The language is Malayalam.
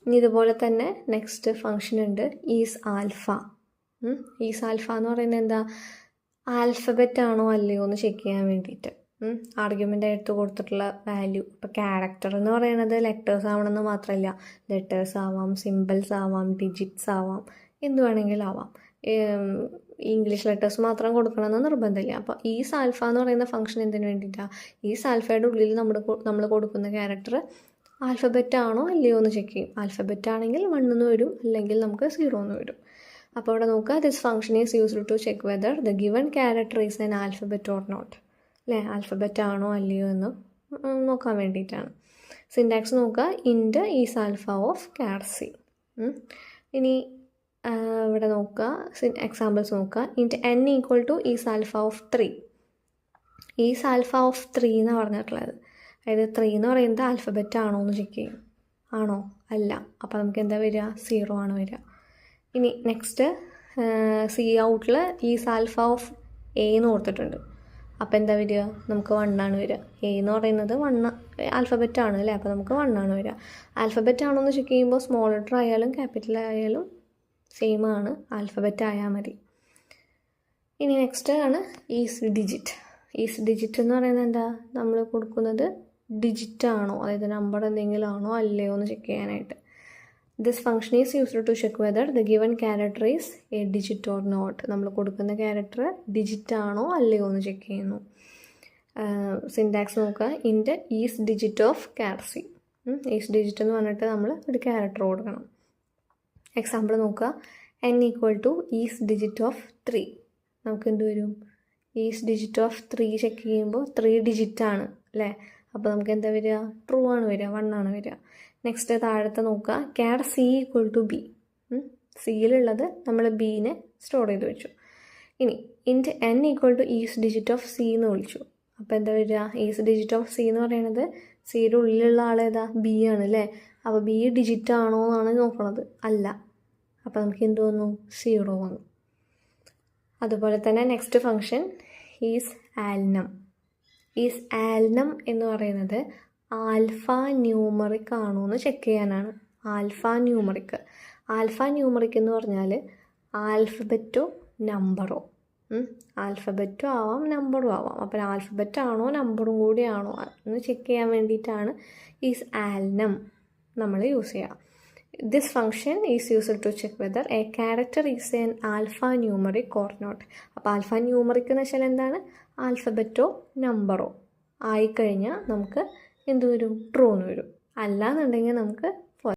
ഇനി ഇതുപോലെ തന്നെ നെക്സ്റ്റ് ഫങ്ഷൻ ഉണ്ട് ഈസ് ആൽഫ. ഈസ് ആൽഫ എന്ന് പറയുന്നത് എന്താ, ആൽഫബറ്റ് ആണോ അല്ലയോ എന്ന് ചെക്ക് ചെയ്യാൻ വേണ്ടിയിട്ട് ആർഗ്യുമെൻ്റ് ആയിട്ട് കൊടുത്തിട്ടുള്ള വാല്യൂ. ഇപ്പോൾ ക്യാരക്ടർ എന്ന് പറയുന്നത് ലെറ്റേഴ്സ് ആവണമെന്ന് മാത്രമല്ല, ലെറ്റേഴ്സ് ആവാം, സിമ്പിൾസ് ആവാം, ഡിജിറ്റ്സ് ആവാം, എന്ത് വേണമെങ്കിലും ആവാം. ഇംഗ്ലീഷ് ലെറ്റേഴ്സ് മാത്രം കൊടുക്കണമെന്ന് നിർബന്ധമില്ല. അപ്പോൾ ഈസ് ആൽഫ എന്ന് പറയുന്ന ഫംഗ്ഷൻ എന്തിനു വേണ്ടിയിട്ടാണ്, ഈസ് ആൽഫയുടെ ഉള്ളിൽ നമ്മൾ കൊടുക്കുന്ന ക്യാരക്ടർ ആൽഫബറ്റ് ആണോ അല്ലയോ എന്ന് ചെക്ക് ചെയ്യും. ആൽഫബറ്റ് ആണെങ്കിൽ 1 എന്ന് വരും, അല്ലെങ്കിൽ നമുക്ക് 0 എന്ന് വരും. അപ്പോൾ ഇവിടെ നോക്കുക, this function is used to check whether the given character is an alphabet or not. അല്ലേ, ആൽഫബറ്റ് ആണോ അല്ലയോ എന്ന് നോക്കാൻ വേണ്ടിയിട്ടാണ്. സിൻടാക്സ് നോക്കുക, int is alpha of char c. ഇനി ഇവിടെ നോക്കുക, എക്സാമ്പിൾസ് നോക്കുക. Int n equal to is alpha of 3. Is alpha of 3 എന്നാണ് പറഞ്ഞിട്ടുള്ളത്. അതായത് 3 എന്ന് പറയുന്നത് ആൽഫബറ്റ് ആണോ എന്ന് ചെക്ക് ചെയ്യും. ആണോ, അല്ല, അപ്പോൾ നമുക്ക് എന്താ വരിക, 0 ആണ് വരിക. ഇനി നെക്സ്റ്റ് സി ഔട്ടിൽ ഈസ് ആൽഫ ഓഫ് എ എന്ന് കൊടുത്തിട്ടുണ്ട്. അപ്പോൾ എന്താ വരിക, നമുക്ക് 1 ആണ് വരിക. എ എന്ന് പറയുന്നത് 1 ആൽഫബറ്റ് ആണ് അല്ലേ, അപ്പോൾ നമുക്ക് 1 ആണ് വരിക. ആൽഫബറ്റ് ആണോ എന്ന് ചെക്ക് ചെയ്യുമ്പോൾ സ്മോൾ ലെറ്റർ ആയാലും ക്യാപിറ്റൽ ആയാലും സെയിം ആണ്, ആൽഫബറ്റ് ആയാൽ മതി. ഇനി നെക്സ്റ്റ് ആണ് ഈസ് ഡിജിറ്റ്. ഈസ് ഡിജിറ്റ് എന്ന് പറയുന്നത് എന്താ, നമ്മൾ കൊടുക്കുന്നത് ഡിജിറ്റ് ആണോ, അതായത് നമ്പർ എന്തെങ്കിലും ആണോ അല്ലയോ എന്ന് ചെക്ക് ചെയ്യാനായിട്ട്. This function is used to check whether the given character is a digit or not. നമ്മൾ കൊടുക്കുന്ന ക്യാരക്ടർ ഡിജിറ്റ് ആണോ അല്ലയോ എന്ന് ചെക്ക് ചെയ്യുന്നു. സിൻടാക്സ് നോക്കുക, int is digit of char c. Is digit എന്ന് പറഞ്ഞിട്ട് നമ്മൾ ഒരു ക്യാരക്ടർ കൊടുക്കണം. എക്സാമ്പിൾ നോക്കുക, n equal to is digit of 3. നമുക്ക് എന്ത് വരും, ഈസ് ഡിജിറ്റ് ഓഫ് 3 ചെക്ക് ചെയ്യുമ്പോൾ 3 ഡിജിറ്റ് ആണ് അല്ലേ, അപ്പോൾ നമുക്ക് എന്താ വരിക, ട്രൂ ആണ് വരിക, 1 ആണ് വരിക. നെക്സ്റ്റ് താഴത്തെ നോക്കുക, char c equal to b. സിയിലുള്ളത് നമ്മൾ ബീനെ സ്റ്റോർ ചെയ്ത് വെച്ചു. ഇനി int n equal to is digit of c എന്ന് വിളിച്ചു. അപ്പോൾ എന്താ വരിക, ഈസ് ഡിജിറ്റ് ഓഫ് സി എന്ന് പറയുന്നത് സിയുടെ ഉള്ളിലുള്ള ആളേതാ, ബി ആണ് അല്ലേ, അപ്പോൾ ബി ഡിജിറ്റ് ആണോ എന്നാണ് നോക്കണത്, അല്ല, അപ്പോൾ നമുക്ക് എന്ത് വന്നു, 0 വന്നു. അതുപോലെ തന്നെ നെക്സ്റ്റ് ഫംഗ്ഷൻ ഈസ് ആൽനം. ഈസ് ആൽനം എന്ന് പറയുന്നത് ആൽഫ ന്യൂമറിക് ആണോ എന്ന് ചെക്ക് ചെയ്യാനാണ്. Alpha numeric. ആൽഫ ന്യൂമറിക് എന്ന് പറഞ്ഞാൽ ആൽഫബറ്റോ നമ്പറോ. ആൽഫബറ്റും ആവാം നമ്പറും ആവാം. അപ്പോൾ ആൽഫബറ്റ് ആണോ നമ്പറും കൂടിയാണോ എന്ന് ചെക്ക് ചെയ്യാൻ വേണ്ടിയിട്ടാണ് ഈസ് ആൽനം നമ്മൾ യൂസ് ചെയ്യുക. This function is used to check whether a character is an alphanumeric or not. അപ്പോൾ ആൽഫ ന്യൂമറിക് എന്ന് വെച്ചാൽ എന്താണ്, ആൽഫബറ്റോ നമ്പറോ ആയിക്കഴിഞ്ഞാൽ നമുക്ക് എന്ത് വരും, ട്രൂ എന്ന് വരും. അല്ല എന്നുണ്ടെങ്കിൽ നമുക്ക്